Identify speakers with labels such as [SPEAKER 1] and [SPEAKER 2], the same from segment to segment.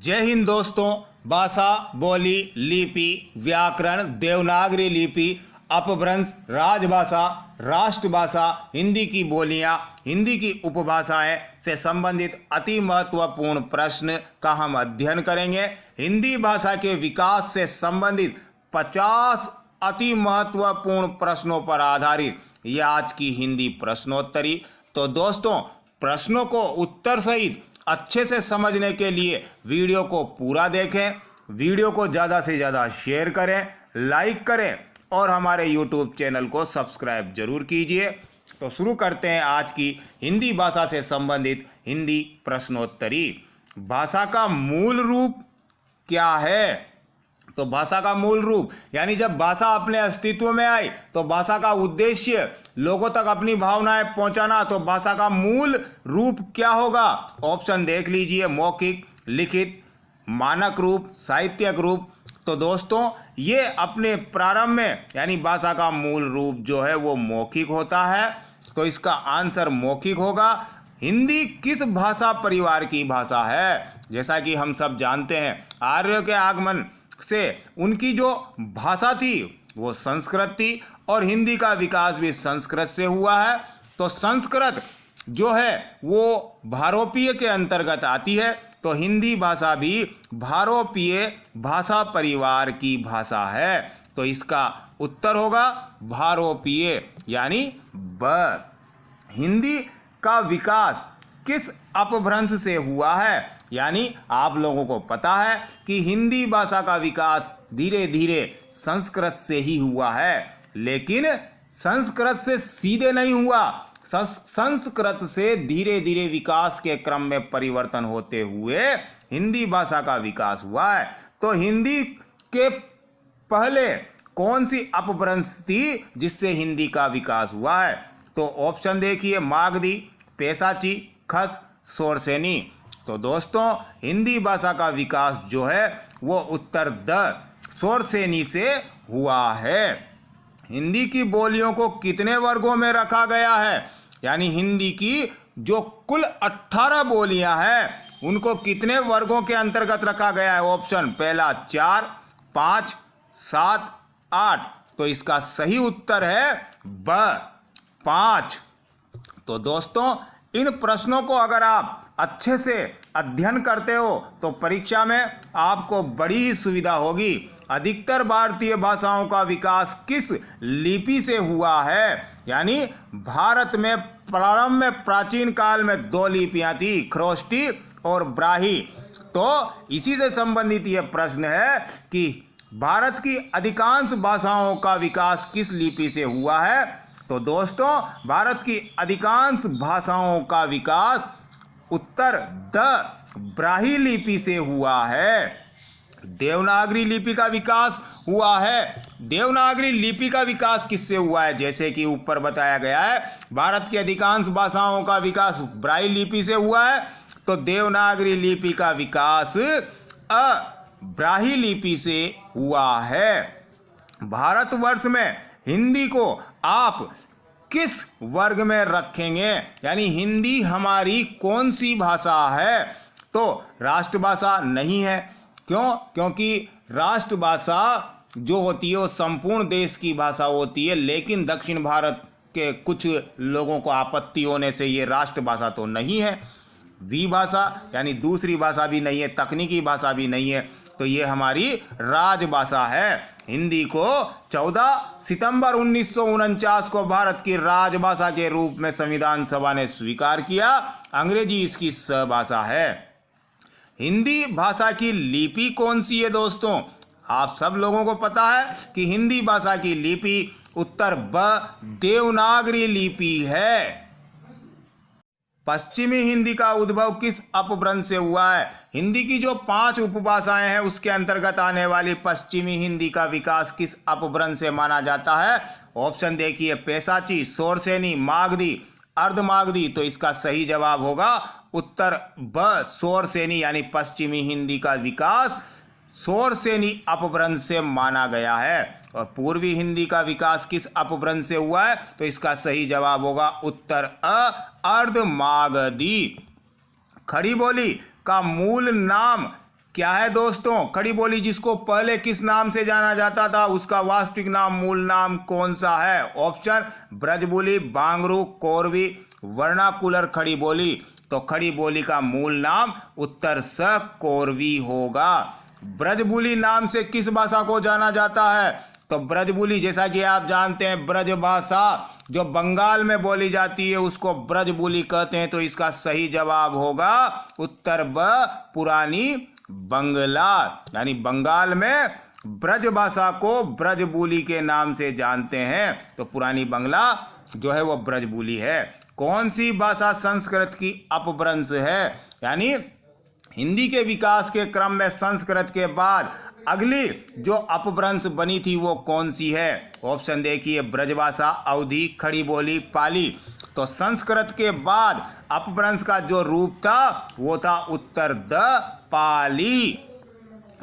[SPEAKER 1] जय हिंद दोस्तों। भाषा, बोली, लिपि, व्याकरण, देवनागरी लिपि, अपभ्रंश, राजभाषा, राष्ट्रभाषा, हिंदी की बोलियां, हिंदी की उपभाषाएं से संबंधित अति महत्वपूर्ण प्रश्न का हम अध्ययन करेंगे। हिंदी भाषा के विकास से संबंधित 50 अति महत्वपूर्ण प्रश्नों पर आधारित यह आज की हिंदी प्रश्नोत्तरी। तो दोस्तों, प्रश्नों को उत्तर सहित अच्छे से समझने के लिए वीडियो को पूरा देखें, वीडियो को ज़्यादा से ज़्यादा शेयर करें, लाइक करें और हमारे YouTube चैनल को सब्सक्राइब जरूर कीजिए। तो शुरू करते हैं आज की हिंदी भाषा से संबंधित हिंदी प्रश्नोत्तरी। भाषा का मूल रूप क्या है? तो भाषा का मूल रूप यानी जब भाषा अपने अस्तित्व में आई तो भाषा का उद्देश्य लोगों तक अपनी भावनाएं पहुंचाना। तो भाषा का मूल रूप क्या होगा? ऑप्शन देख लीजिए, मौखिक, लिखित, मानक रूप, साहित्यिक रूप। तो दोस्तों, ये अपने प्रारंभ में यानी भाषा का मूल रूप जो है वो मौखिक होता है। तो इसका आंसर मौखिक होगा। हिंदी किस भाषा परिवार की भाषा है? जैसा कि हम सब जानते हैं, आर्यों के आगमन से उनकी जो भाषा थी वो संस्कृत थी और हिंदी का विकास भी संस्कृत से हुआ है। तो संस्कृत जो है वो भारोपीय के अंतर्गत आती है। तो हिंदी भाषा भी भारोपीय भाषा परिवार की भाषा है। तो इसका उत्तर होगा भारोपीय यानी ब। हिंदी का विकास किस अपभ्रंश से हुआ है? यानी आप लोगों को पता है कि हिंदी भाषा का विकास धीरे धीरे संस्कृत से ही हुआ है, लेकिन संस्कृत से सीधे नहीं हुआ। संस्कृत से धीरे धीरे विकास के क्रम में परिवर्तन होते हुए हिंदी भाषा का विकास हुआ है। तो हिंदी के पहले कौन सी अपभ्रंश थी जिससे हिंदी का विकास हुआ है? तो ऑप्शन देखिए, मागधी, पेशाची, खस, सोरसेनी। तो दोस्तों, हिंदी भाषा का विकास जो है वो उत्तर द सोरसेनी से हुआ है। हिंदी की बोलियों को कितने वर्गों में रखा गया है? यानी हिंदी की जो कुल 18 बोलियां हैं उनको कितने वर्गों के अंतर्गत रखा गया है? ऑप्शन पहला 4, 5, 7, 8। तो इसका सही उत्तर है ब 5। तो दोस्तों, इन प्रश्नों को अगर आप अच्छे से अध्ययन करते हो तो परीक्षा में आपको बड़ी ही सुविधा होगी। अधिकतर भारतीय भाषाओं का विकास किस लिपि से हुआ है? यानी भारत में प्रारंभ में प्राचीन काल में 2 लिपियां थी, खरोष्टी और ब्राही। तो इसी से संबंधित यह प्रश्न है कि भारत की अधिकांश भाषाओं का विकास किस लिपि से हुआ है? तो दोस्तों, भारत की अधिकांश भाषाओं का विकास उत्तर द ब्राही लिपि से हुआ है। देवनागरी लिपि का विकास हुआ है। देवनागरी लिपि का विकास किससे हुआ है? जैसे कि ऊपर बताया गया है, भारत की अधिकांश भाषाओं का विकास ब्राही लिपि से हुआ है। तो देवनागरी लिपि का विकास ब्राही लिपि से हुआ है। भारतवर्ष में हिंदी को आप किस वर्ग में रखेंगे? यानी हिंदी हमारी कौन सी भाषा है? तो राष्ट्रभाषा नहीं है। क्यों? क्योंकि राष्ट्रभाषा जो होती है वो संपूर्ण देश की भाषा होती है, लेकिन दक्षिण भारत के कुछ लोगों को आपत्ति होने से ये राष्ट्रभाषा तो नहीं है। विभाषा यानी दूसरी भाषा भी नहीं है, तकनीकी भाषा भी नहीं है। तो ये हमारी राजभाषा है। हिंदी को 14 सितंबर 1949 को भारत की राजभाषा के रूप में संविधान सभा ने स्वीकार किया। अंग्रेजी इसकी सहभाषा है। हिंदी भाषा की लिपि कौन सी है? दोस्तों, आप सब लोगों को पता है कि हिंदी भाषा की लिपि उत्तर ब देवनागरी लिपि है। पश्चिमी हिंदी का उद्भव किस अपभ्रंश से हुआ है? हिंदी की जो 5 उपभाषाएं हैं उसके अंतर्गत आने वाली पश्चिमी हिंदी का विकास किस अपभ्रंश से माना जाता है? ऑप्शन देखिए, पेशाची, सोरसेनी, मागधी, अर्धमागधी। तो इसका सही जवाब होगा उत्तर ब सोरसेनी यानी पश्चिमी हिंदी का विकास सोरसेनी अपभ्रंश से माना गया है। और पूर्वी हिंदी का विकास किस अपभ्रंश से हुआ है? तो इसका सही जवाब होगा उत्तर अर्धमागधी। खड़ी बोली का मूल नाम क्या है दोस्तों? खड़ी बोली जिसको पहले किस नाम से जाना जाता था, उसका वास्तविक नाम, मूल नाम कौन सा है? ऑप्शन ब्रजबोली, बांगरू, कोरवी, वर्नाकुलर खड़ी बोली। तो खड़ी बोली का मूल नाम उत्तर स कोरवी होगा। ब्रजबोली नाम से किस भाषा को जाना जाता है? तो ब्रजबोली, जैसा कि आप जानते हैं, ब्रज भाषा जो बंगाल में बोली जाती है उसको ब्रजबोली कहते हैं। तो इसका सही जवाब होगा उत्तर ब पुरानी बंगला, यानी बंगाल में ब्रज भाषा को ब्रजबोली के नाम से जानते हैं। तो पुरानी बंगला जो है वो ब्रजबोली है। कौन सी भाषा संस्कृत की अपभ्रंश है? यानी हिंदी के विकास के क्रम में संस्कृत के बाद अगली जो अपभ्रंश बनी थी वो कौन सी है? ऑप्शन देखिए, ब्रजभाषा, अवधी, खड़ी बोली, पाली। तो संस्कृत के बाद अपभ्रंश का जो रूप था वो था उत्तर द पाली।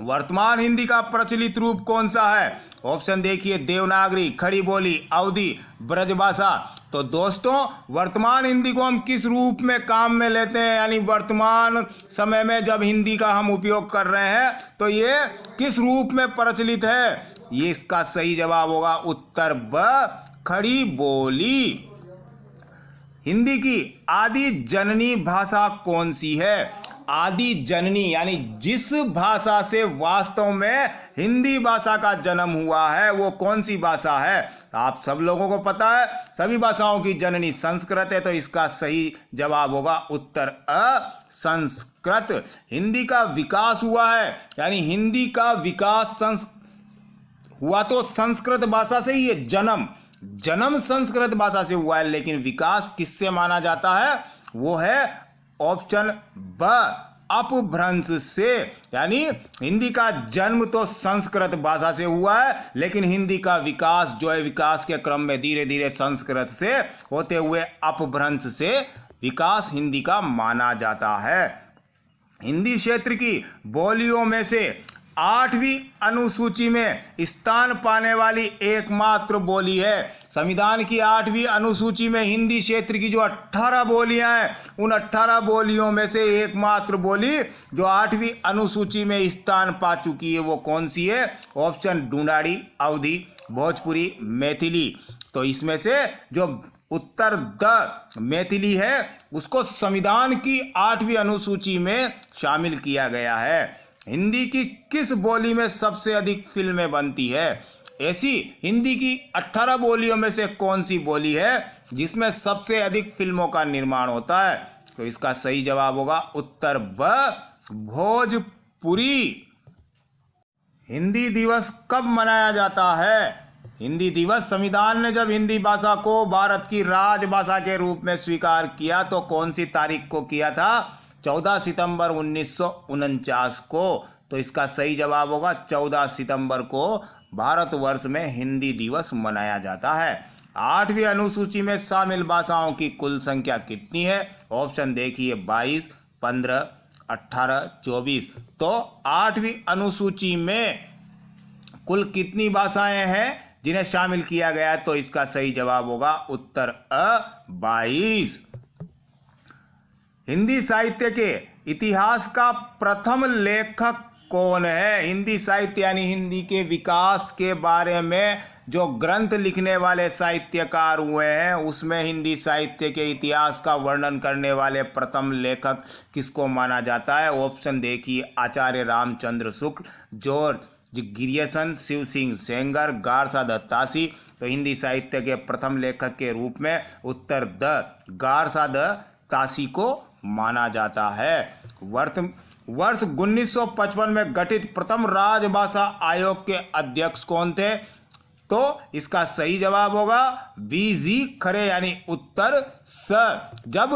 [SPEAKER 1] वर्तमान हिंदी का प्रचलित रूप कौन सा है? ऑप्शन देखिए, देवनागरी, खड़ी बोली, अवधी, ब्रजभाषा। तो दोस्तों, वर्तमान हिंदी को हम किस रूप में काम में लेते हैं, यानी वर्तमान समय में जब हिंदी का हम उपयोग कर रहे हैं तो ये किस रूप में प्रचलित है? ये इसका सही जवाब होगा उत्तर ब खड़ी बोली। हिंदी की आदि जननी भाषा कौन सी है? आदि जननी यानी जिस भाषा से वास्तव में हिंदी भाषा का जन्म हुआ है वो कौन सी भाषा है? आप सब लोगों को पता है सभी भाषाओं की जननी संस्कृत है। तो इसका सही जवाब होगा उत्तर अ संस्कृत। हिंदी का विकास हुआ है, यानी हिंदी का विकास हुआ तो संस्कृत भाषा से ही है। जन्म संस्कृत भाषा से हुआ है, लेकिन विकास किससे माना जाता है? वो है ऑप्शन ब अपभ्रंश से। यानी हिंदी का जन्म तो संस्कृत भाषा से हुआ है, लेकिन हिंदी का विकास जो है विकास के क्रम में धीरे धीरे संस्कृत से होते हुए अपभ्रंश से विकास हिंदी का माना जाता है। हिंदी क्षेत्र की बोलियों में से 8वीं अनुसूची में स्थान पाने वाली एकमात्र बोली है। संविधान की 8वीं अनुसूची में हिंदी क्षेत्र की जो 18 बोलियां हैं, उन 18 बोलियों में से एकमात्र बोली जो 8वीं अनुसूची में स्थान पा चुकी है वो कौन सी है? ऑप्शन ढूंढाड़ी, अवधी, भोजपुरी, मैथिली। तो इसमें से जो उत्तर द मैथिली है उसको संविधान की 8वीं अनुसूची में शामिल किया गया है। हिंदी की किस बोली में सबसे अधिक फिल्में बनती है? ऐसी हिंदी की 18 बोलियों में से कौन सी बोली है जिसमें सबसे अधिक फिल्मों का निर्माण होता है? तो इसका सही जवाब होगा उत्तर ब भोजपुरी। हिंदी दिवस कब मनाया जाता है? हिंदी दिवस संविधान ने जब हिंदी भाषा को भारत की राजभाषा के रूप में स्वीकार किया तो कौन सी तारीख को किया था? 14 सितंबर 1949 को। तो इसका सही जवाब होगा 14 सितंबर को भारतवर्ष में हिंदी दिवस मनाया जाता है। 8वीं अनुसूची में शामिल भाषाओं की कुल संख्या कितनी है? ऑप्शन देखिए, 22, 15, 18, 24। तो 8वीं अनुसूची में कुल कितनी भाषाएं हैं जिन्हें शामिल किया गया है? तो इसका सही जवाब होगा उत्तर अ 22। हिंदी साहित्य के इतिहास का प्रथम लेखक कौन है? हिंदी साहित्य यानी हिंदी के विकास के बारे में जो ग्रंथ लिखने वाले साहित्यकार हुए हैं उसमें हिंदी साहित्य के इतिहास का वर्णन करने वाले प्रथम लेखक किसको माना जाता है? ऑप्शन देखिए, आचार्य रामचंद्र शुक्ल, जॉर्ज गिरियसन, शिव सिंह सेंगर, गारसा दत्तासी। तो हिंदी साहित्य के प्रथम लेखक के रूप में उत्तर द गारसा दत्तासी को माना जाता है। वर्ष 1955 में गठित प्रथम राजभाषा आयोग के अध्यक्ष कौन थे? तो इसका सही जवाब होगा वी.जी. खरे, यानी उत्तर स। जब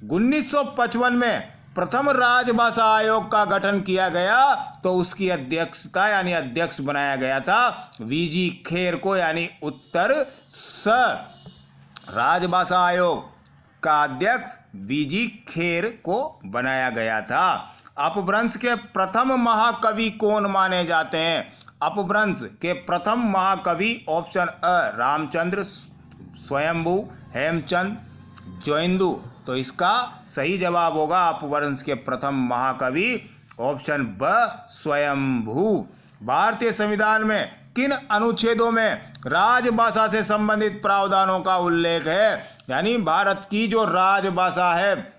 [SPEAKER 1] 1955 में प्रथम राजभाषा आयोग का गठन किया गया तो उसकी अध्यक्षता यानी अध्यक्ष बनाया गया था वी.जी. खेर को, यानी उत्तर स। राजभाषा आयोग का अध्यक्ष वी.जी. खेर को बनाया गया था। अपभ्रंश के प्रथम महाकवि कौन माने जाते हैं? अपभ्रंश के प्रथम महाकवि ऑप्शन अ रामचंद्र, स्वयंभू, हेमचंद, जोइंदू। तो इसका सही जवाब होगा अपभ्रंश के प्रथम महाकवि ऑप्शन ब स्वयंभू। भारतीय संविधान में किन अनुच्छेदों में राजभाषा से संबंधित प्रावधानों का उल्लेख है? यानी भारत की जो राजभाषा है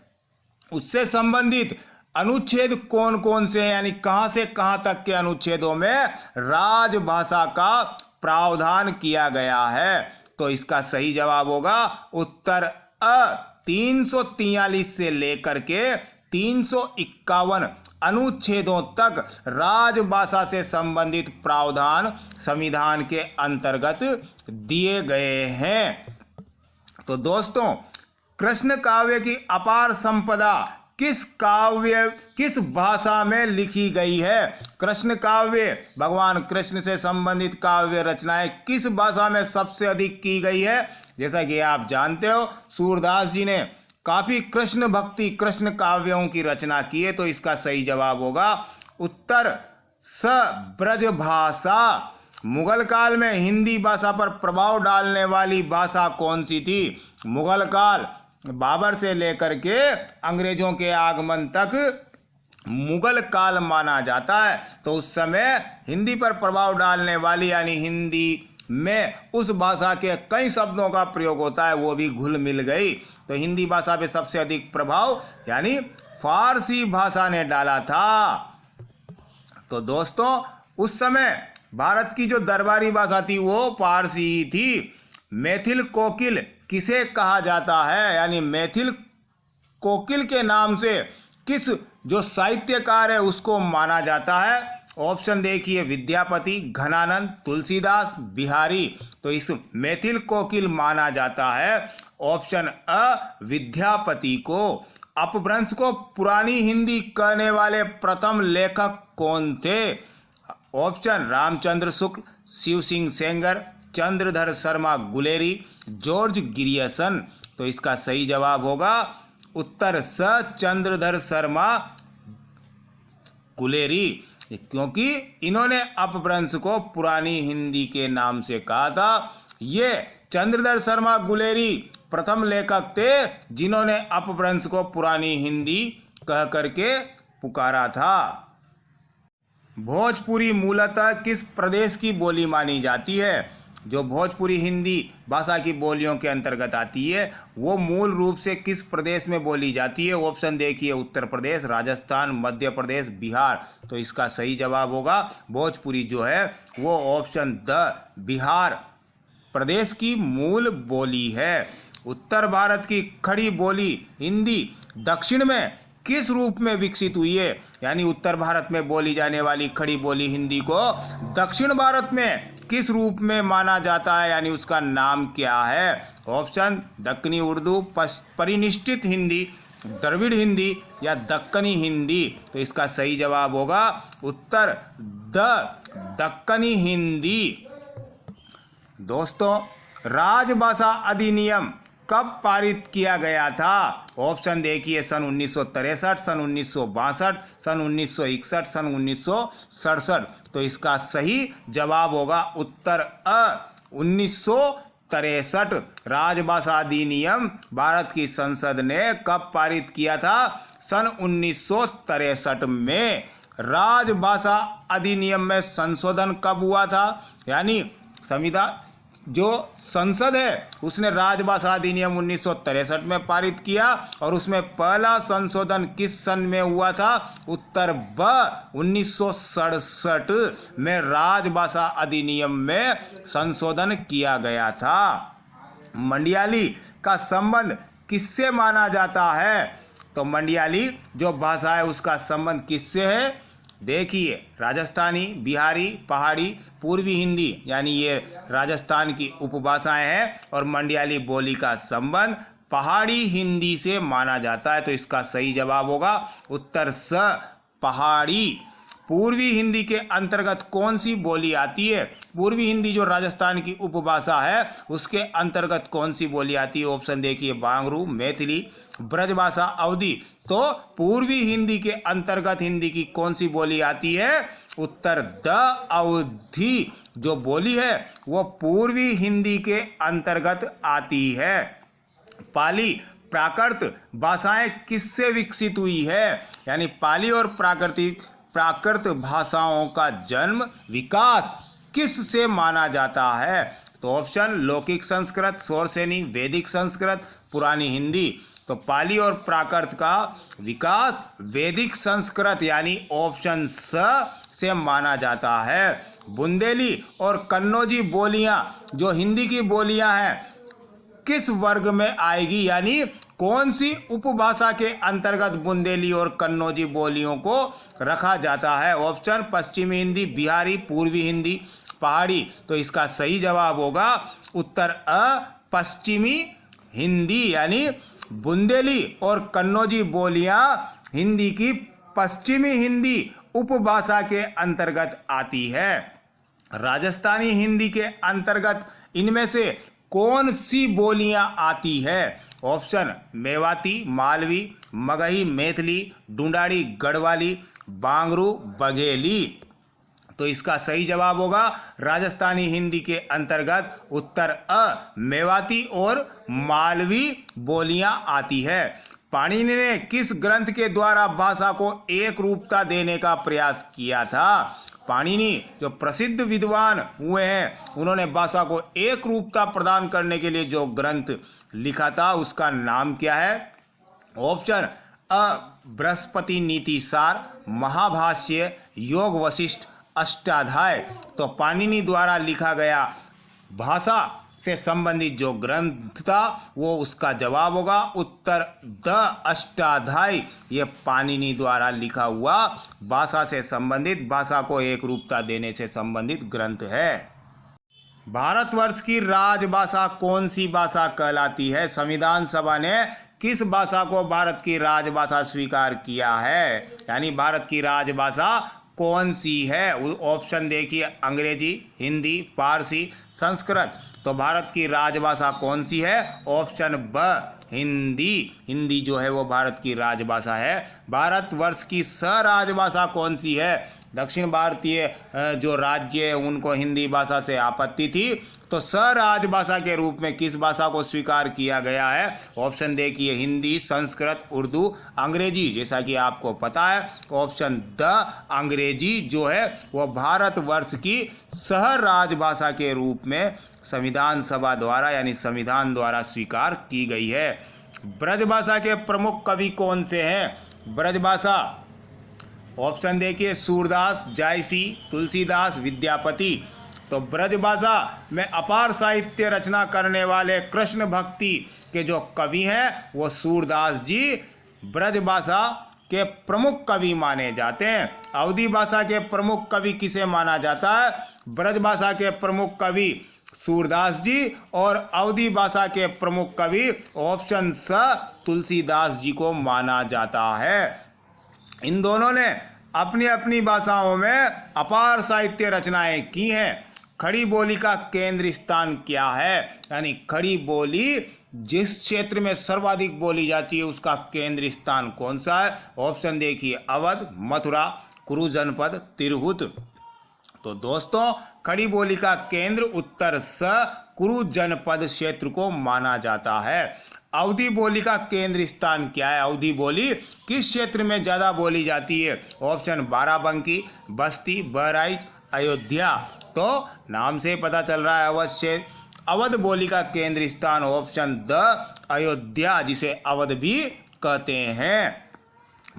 [SPEAKER 1] उससे संबंधित अनुच्छेद कौन कौन से हैं, यानी कहां से कहां तक के अनुच्छेदों में राजभाषा का प्रावधान किया गया है? तो इसका सही जवाब होगा उत्तर अ 343 से लेकर के 351 अनुच्छेदों तक राजभाषा से संबंधित प्रावधान संविधान के अंतर्गत दिए गए हैं। तो दोस्तों, कृष्ण काव्य की अपार संपदा किस भाषा में लिखी गई है? कृष्ण काव्य, भगवान कृष्ण से संबंधित काव्य रचनाएं किस भाषा में सबसे अधिक की गई है? जैसा कि आप जानते हो, सूरदास जी ने काफी कृष्ण भक्ति कृष्ण काव्यों की रचना की है। तो इसका सही जवाब होगा उत्तर स ब्रज भाषा। मुगल काल में हिंदी भाषा पर प्रभाव डालने वाली भाषा कौन सी थी? मुगल काल, बाबर से लेकर के अंग्रेजों के आगमन तक मुगल काल माना जाता है। तो उस समय हिंदी पर प्रभाव डालने वाली, यानी हिंदी में उस भाषा के कई शब्दों का प्रयोग होता है, वो भी घुल मिल गई। तो हिंदी भाषा पे सबसे अधिक प्रभाव यानी फारसी भाषा ने डाला था। तो दोस्तों, उस समय भारत की जो दरबारी भाषा थी वो फारसी ही थी। मैथिल कोकिल किसे कहा जाता है? यानी मैथिल कोकिल के नाम से किस जो साहित्यकार है उसको माना जाता है? ऑप्शन देखिए, विद्यापति, घनानंद, तुलसीदास, बिहारी। तो इस मैथिल कोकिल माना जाता है ऑप्शन अ विद्यापति को। अपभ्रंश को पुरानी हिंदी कहने वाले प्रथम लेखक कौन थे? Option Ramchandra Shukla, Shiv Singh Sengar, Chandradhar Sharma Guleri, George गिरियसन। तो इसका सही जवाब होगा उत्तर स चंद्रधर शर्मा गुलेरी, क्योंकि इन्होंने अपभ्रंश को पुरानी हिंदी के नाम से कहा था। ये चंद्रधर शर्मा गुलेरी प्रथम लेखक थे जिन्होंने अपभ्रंश को पुरानी हिंदी कह करके पुकारा था। भोजपुरी मूलतः किस प्रदेश की बोली मानी जाती है? जो भोजपुरी हिंदी भाषा की बोलियों के अंतर्गत आती है वो मूल रूप से किस प्रदेश में बोली जाती है? ऑप्शन देखिए, उत्तर प्रदेश, राजस्थान, मध्य प्रदेश, बिहार। तो इसका सही जवाब होगा भोजपुरी जो है वो ऑप्शन द बिहार प्रदेश की मूल बोली है। उत्तर भारत की खड़ी बोली हिंदी दक्षिण में किस रूप में विकसित हुई है? यानी उत्तर भारत में बोली जाने वाली खड़ी बोली हिंदी को दक्षिण भारत में किस रूप में माना जाता है, यानी उसका नाम क्या है? ऑप्शन दक्कनी उर्दू, परिनिष्ठित हिंदी, द्रविड़ हिंदी या दक्कनी हिंदी। तो इसका सही जवाब होगा उत्तर दक्कनी हिंदी। दोस्तों, राजभाषा अधिनियम कब पारित किया गया था? ऑप्शन देखिए, सन 1963, सन 1962, सन 1961, सन 1967। तो इसका सही जवाब होगा उत्तर अ 1963। राजभाषा अधिनियम भारत की संसद ने कब पारित किया था? सन 1963 में। राजभाषा अधिनियम में संशोधन कब हुआ था? यानी संविधान जो संसद है उसने राजभाषा अधिनियम 1963 में पारित किया और उसमें पहला संशोधन किस सन में हुआ था? उत्तर ब 1967 में राजभाषा अधिनियम में संशोधन किया गया था। मंडियाली का संबंध किससे माना जाता है? तो मंडियाली जो भाषा है उसका संबंध किससे है? देखिए, राजस्थानी, बिहारी, पहाड़ी, पूर्वी हिंदी, यानी ये राजस्थान की उपभाषाएं हैं और मंडियाली बोली का संबंध पहाड़ी हिंदी से माना जाता है। तो इसका सही जवाब होगा उत्तर स पहाड़ी। पूर्वी हिंदी के अंतर्गत कौन सी बोली आती है? पूर्वी हिंदी जो राजस्थान की उपभाषा है उसके अंतर्गत कौन सी बोली आती है? ऑप्शन देखिए, बांगरू, मैथिली, ब्रजभाषा, अवधी। तो पूर्वी हिंदी के अंतर्गत हिंदी की कौन सी बोली आती है? उत्तर द अवधी जो बोली है वो पूर्वी हिंदी के अंतर्गत आती है। पाली प्राकृत भाषाएं किससे विकसित हुई है, यानी पाली और प्राकृत भाषाओं का जन्म विकास किस से माना जाता है। तो ऑप्शन लौकिक संस्कृत, शौरसेनी, वैदिक संस्कृत, पुरानी हिंदी। तो पाली और प्राकृत का विकास वैदिक संस्कृत यानी ऑप्शन से माना जाता है। बुंदेली और कन्नौजी बोलियां जो हिंदी की बोलियां हैं किस वर्ग में आएगी, यानी कौन सी उपभाषा के अंतर्गत बुंदेली और कन्नौजी बोलियों को रखा जाता है। ऑप्शन पश्चिमी हिंदी, बिहारी, पूर्वी हिंदी, पहाड़ी। तो इसका सही जवाब होगा उत्तर अ पश्चिमी हिंदी, यानी बुंदेली और कन्नौजी बोलियां हिंदी की पश्चिमी हिंदी उपभाषा के अंतर्गत आती है। राजस्थानी हिंदी के अंतर्गत इनमें से कौन सी बोलियां आती है। ऑप्शन मेवाती, मालवी, मगही, मैथिली, ढूंढाड़ी, गढ़वाली, बांगरू, बघेली। तो इसका सही जवाब होगा राजस्थानी हिंदी के अंतर्गत उत्तर अ मेवाती और मालवी बोलियां आती है। पाणिनि ने किस ग्रंथ के द्वारा भाषा को एक रूपता देने का प्रयास किया था। पाणिनि जो प्रसिद्ध विद्वान हुए हैं उन्होंने भाषा को एक रूपता प्रदान करने के लिए जो ग्रंथ लिखा था उसका नाम क्या है। ऑप्शन अ बृहस्पति नीति सार, महाभाष्य, योग वशिष्ठ, अष्टाध्याय। तो पाणिनि द्वारा लिखा गया भाषा से संबंधित जो ग्रंथ था वो उसका जवाब होगा उत्तर द अष्टाध्याय। ये पाणिनि द्वारा लिखा हुआ भाषा से संबंधित, भाषा को एक रूपता देने से संबंधित ग्रंथ है। भारतवर्ष की राजभाषा कौन सी भाषा कहलाती है। संविधान सभा ने किस भाषा को भारत की राजभाषा स्वीकार किया है, यानी भारत की राजभाषा कौन सी है। ऑप्शन देखिए अंग्रेजी, हिंदी, फारसी, संस्कृत। तो भारत की राजभाषा कौन सी है। ऑप्शन ब हिंदी। हिंदी जो है वो भारत की राजभाषा है। भारतवर्ष की राजभाषा कौन सी है। दक्षिण भारतीय जो राज्य है उनको हिंदी भाषा से आपत्ति थी, तो राजभाषा के रूप में किस भाषा को स्वीकार किया गया है। ऑप्शन देखिए हिंदी, संस्कृत, उर्दू, अंग्रेजी। जैसा कि आपको पता है ऑप्शन द अंग्रेजी जो है वो भारतवर्ष की राजभाषा के रूप में संविधान सभा द्वारा यानी संविधान द्वारा स्वीकार की गई है। ब्रजभाषा के प्रमुख कवि कौन से हैं। ब्रजभाषा ऑप्शन देखिए सूरदास, जायसी, तुलसीदास, विद्यापति। तो ब्रजभाषा में अपार साहित्य रचना करने वाले कृष्ण भक्ति के जो कवि हैं वो सूरदास जी ब्रजभाषा के प्रमुख कवि माने जाते हैं। अवधी भाषा के प्रमुख कवि किसे माना जाता है। ब्रजभाषा के प्रमुख कवि सूरदास जी और अवधी भाषा के प्रमुख कवि ऑप्शन स तुलसीदास जी को माना जाता है। इन दोनों ने अपनी अपनी भाषाओं में अपार साहित्य रचनाएं की हैं। खड़ी बोली का केंद्र स्थान क्या है, यानी खड़ी बोली जिस क्षेत्र में सर्वाधिक बोली जाती है उसका केंद्र स्थान कौन सा है। ऑप्शन देखिए अवध, मथुरा, कुरु जनपद, तिरहुत। तो दोस्तों खड़ी बोली का केंद्र उत्तर स कुरु जनपद क्षेत्र को माना जाता है। अवधी बोली का केंद्र स्थान क्या है। अवधी बोली किस क्षेत्र में ज़्यादा बोली जाती है। ऑप्शन बाराबंकी, बस्ती, बहराइच, अयोध्या। तो नाम से पता चल रहा है अवश्य अवध बोली का केंद्र स्थान ऑप्शन द अयोध्या, जिसे अवध भी कहते हैं।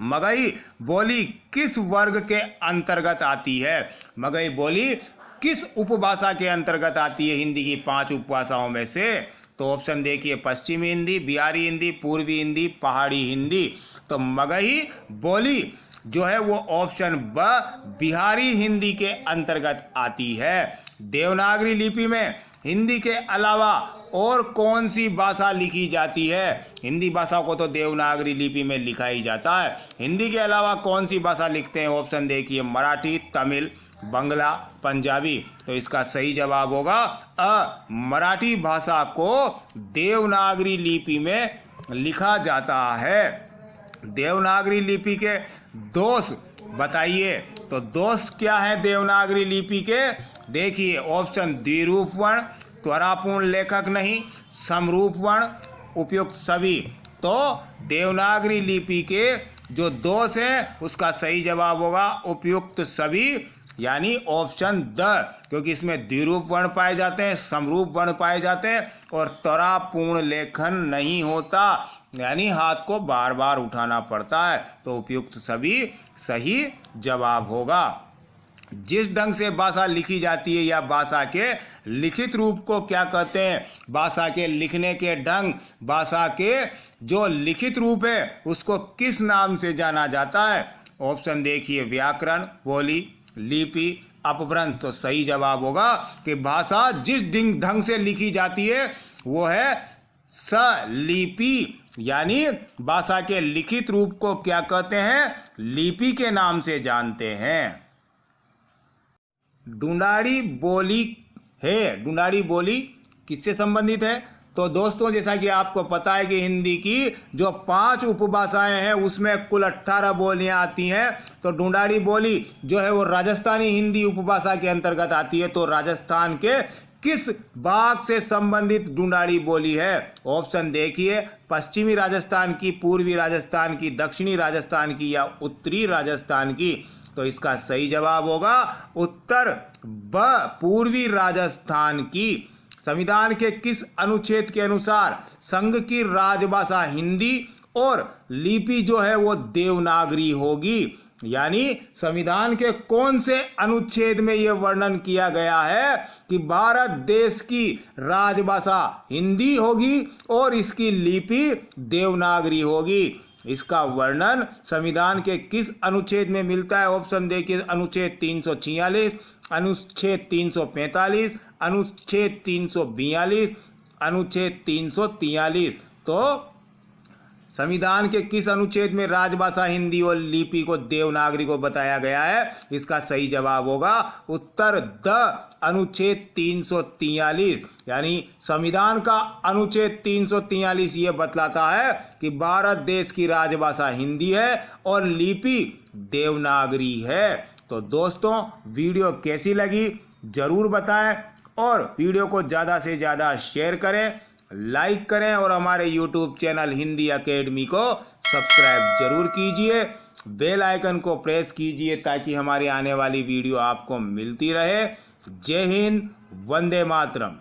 [SPEAKER 1] मगही बोली किस वर्ग के अंतर्गत आती है। मगही बोली किस उपभाषा के अंतर्गत आती है हिंदी की 5 उपभाषाओं में से। तो ऑप्शन देखिए पश्चिमी हिंदी, बिहारी हिंदी, पूर्वी हिंदी, पहाड़ी हिंदी। तो मगही बोली जो है वो ऑप्शन ब बिहारी हिंदी के अंतर्गत आती है। देवनागरी लिपि में हिंदी के अलावा और कौन सी भाषा लिखी जाती है। हिंदी भाषा को तो देवनागरी लिपि में लिखा ही जाता है। हिंदी के अलावा कौन सी भाषा लिखते हैं। ऑप्शन देखिए मराठी, तमिल, बंगला, पंजाबी। तो इसका सही जवाब होगा अ मराठी भाषा को देवनागरी लिपि में लिखा जाता है। देवनागरी लिपि के दोष बताइए। तो दोष क्या है देवनागरी लिपि के। देखिए ऑप्शन द्विरूप वर्ण, त्वरापूर्ण लेखक नहीं, समरूप वर्ण, उपयुक्त सभी। तो देवनागरी लिपि के जो दोष हैं उसका सही जवाब होगा उपयुक्त सभी, यानी ऑप्शन द, क्योंकि इसमें द्विरूप वर्ण पाए जाते हैं, समरूप वर्ण पाए जाते हैं और त्वरापूर्ण लेखन नहीं होता, यानी हाथ को बार बार उठाना पड़ता है। तो उपयुक्त सभी सही जवाब होगा। जिस ढंग से भाषा लिखी जाती है या भाषा के लिखित रूप को क्या कहते हैं? भाषा के लिखने के ढंग, भाषा के जो लिखित रूप है उसको किस नाम से जाना जाता है? ऑप्शन देखिए, व्याकरण, बोली, लिपि, अपभ्रंश। तो सही जवाब होगा कि भाषा जिस ढंग से लिखी जाती है वो है सलिपि, यानी भाषा के लिखित रूप को क्या कहते हैं? लिपि के नाम से जानते हैं। ढूंढाड़ी बोली है, ढूंढाड़ी बोली किससे संबंधित है? तो दोस्तों, जैसा कि आपको पता है कि हिंदी की जो 5 उपभाषाएं हैं उसमें कुल 18 बोलियां आती हैं। तो ढूंढाड़ी बोली जो है वो राजस्थानी हिंदी उपभाषा के अंतर्गत आती है। तो राजस्थान के किस भाग से संबंधित ढूंढाड़ी बोली है? ऑप्शन देखिए, पश्चिमी राजस्थान की, पूर्वी राजस्थान की, दक्षिणी राजस्थान की या उत्तरी राजस्थान की। तो इसका सही जवाब होगा उत्तर ब, पूर्वी राजस्थान की। संविधान के किस अनुच्छेद के अनुसार संघ की राजभाषा हिंदी और लिपि जो है वो देवनागरी होगी? यानी संविधान के कौन से अनुच्छेद में यह वर्णन किया गया है कि भारत देश की राजभाषा हिंदी होगी और इसकी लिपि देवनागरी होगी? इसका वर्णन संविधान के किस अनुच्छेद में मिलता है? ऑप्शन देखिए, अनुच्छेद 346, अनुच्छेद 345, अनुच्छेद 342, अनुच्छेद 343। तो संविधान के किस अनुच्छेद में राजभाषा हिंदी और लिपि को देवनागरी को बताया गया है? इसका सही जवाब होगा उत्तर द, अनुच्छेद 343। यानी संविधान का अनुच्छेद 343 ये बतलाता है कि भारत देश की राजभाषा हिंदी है और लिपि देवनागरी है। तो दोस्तों, वीडियो कैसी लगी जरूर बताएं और वीडियो को ज़्यादा से ज़्यादा शेयर करें, लाइक करें और हमारे YouTube चैनल हिंदी एकेडमी को सब्सक्राइब जरूर कीजिए। बेल आइकन को प्रेस कीजिए ताकि हमारी आने वाली वीडियो आपको मिलती रहे। जय हिंद, वंदे मातरम।